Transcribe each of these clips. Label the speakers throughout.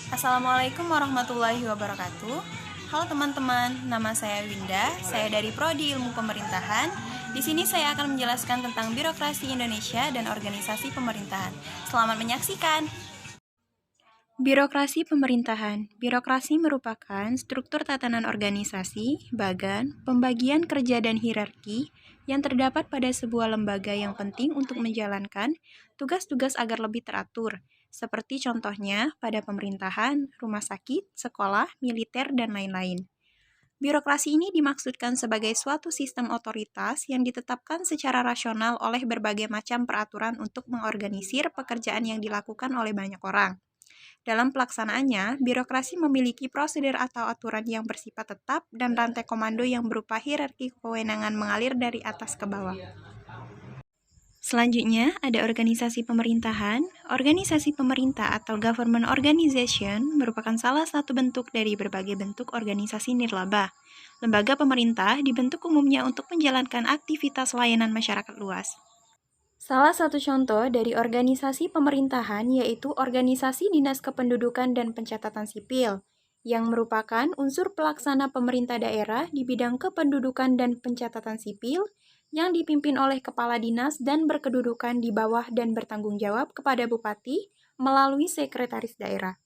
Speaker 1: Assalamualaikum warahmatullahi wabarakatuh. Halo teman-teman, nama saya Winda. Saya dari Prodi Ilmu Pemerintahan. Di sini saya akan menjelaskan tentang birokrasi Indonesia dan organisasi pemerintahan. Selamat menyaksikan. Birokrasi pemerintahan. Birokrasi merupakan struktur tatanan organisasi, bagan, pembagian kerja dan hierarki yang terdapat pada sebuah lembaga yang penting untuk menjalankan tugas-tugas agar lebih teratur, seperti contohnya pada pemerintahan, rumah sakit, sekolah, militer, dan lain-lain. Birokrasi ini dimaksudkan sebagai suatu sistem otoritas yang ditetapkan secara rasional oleh berbagai macam peraturan untuk mengorganisir pekerjaan yang dilakukan oleh banyak orang. Dalam pelaksanaannya, birokrasi memiliki prosedur atau aturan yang bersifat tetap dan rantai komando yang berupa hierarki kewenangan mengalir dari atas ke bawah. Selanjutnya, ada organisasi pemerintahan. Organisasi pemerintah atau government organization merupakan salah satu bentuk dari berbagai bentuk organisasi nirlaba. Lembaga pemerintah dibentuk umumnya untuk menjalankan aktivitas layanan masyarakat luas. Salah satu contoh dari organisasi pemerintahan yaitu Organisasi Dinas Kependudukan dan Pencatatan Sipil, yang merupakan unsur pelaksana pemerintah daerah di bidang kependudukan dan pencatatan sipil yang dipimpin oleh kepala dinas dan berkedudukan di bawah dan bertanggung jawab kepada bupati melalui sekretaris daerah.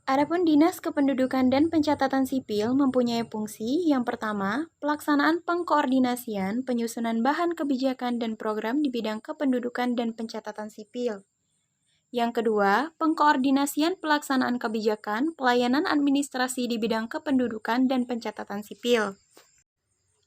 Speaker 1: Adapun Dinas Kependudukan dan Pencatatan Sipil mempunyai fungsi yang pertama, pelaksanaan pengkoordinasian penyusunan bahan kebijakan dan program di bidang kependudukan dan pencatatan sipil. Yang kedua, pengkoordinasian pelaksanaan kebijakan pelayanan administrasi di bidang kependudukan dan pencatatan sipil.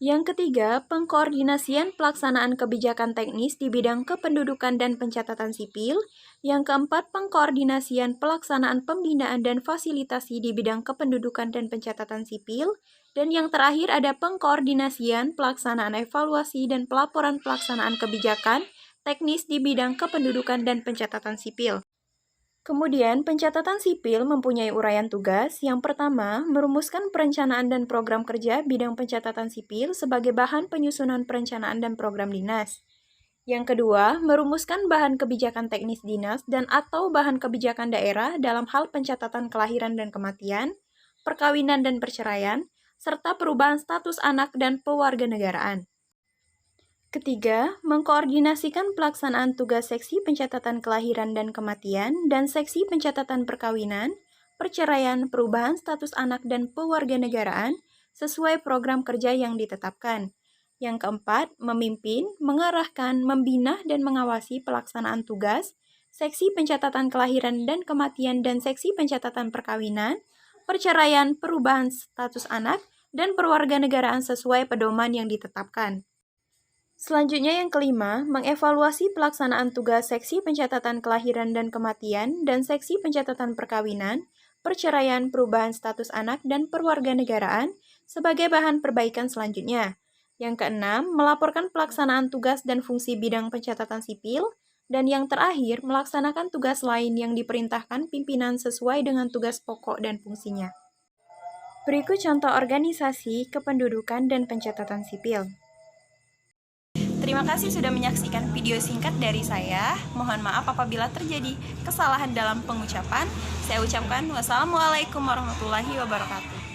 Speaker 1: Yang ketiga, pengkoordinasian pelaksanaan kebijakan teknis di bidang kependudukan dan pencatatan sipil. Yang keempat, pengkoordinasian pelaksanaan pembinaan dan fasilitasi di bidang kependudukan dan pencatatan sipil. Dan yang terakhir ada pengkoordinasian pelaksanaan evaluasi dan pelaporan pelaksanaan kebijakan teknis di bidang kependudukan dan pencatatan sipil. Kemudian, pencatatan sipil mempunyai uraian tugas. Yang pertama, merumuskan perencanaan dan program kerja bidang pencatatan sipil sebagai bahan penyusunan perencanaan dan program dinas. Yang kedua, merumuskan bahan kebijakan teknis dinas dan atau bahan kebijakan daerah dalam hal pencatatan kelahiran dan kematian, perkawinan dan perceraian, serta perubahan status anak dan pewarganegaraan. Ketiga, mengkoordinasikan pelaksanaan tugas seksi pencatatan kelahiran dan kematian dan seksi pencatatan perkawinan, perceraian, perubahan status anak dan pewarganegaraan sesuai program kerja yang ditetapkan. Yang keempat, memimpin, mengarahkan, membina, dan mengawasi pelaksanaan tugas, seksi pencatatan kelahiran dan kematian dan seksi pencatatan perkawinan, perceraian, perubahan status anak, dan perwarganegaraan sesuai pedoman yang ditetapkan. Selanjutnya yang kelima, mengevaluasi pelaksanaan tugas seksi pencatatan kelahiran dan kematian dan seksi pencatatan perkawinan, perceraian, perubahan status anak, dan perwarganegaraan sebagai bahan perbaikan selanjutnya. Yang keenam, melaporkan pelaksanaan tugas dan fungsi bidang pencatatan sipil. Dan yang terakhir, melaksanakan tugas lain yang diperintahkan pimpinan sesuai dengan tugas pokok dan fungsinya. Berikut contoh organisasi kependudukan dan pencatatan sipil. Terima kasih sudah menyaksikan video singkat dari saya. Mohon maaf apabila terjadi kesalahan dalam pengucapan. Saya ucapkan wassalamualaikum warahmatullahi wabarakatuh.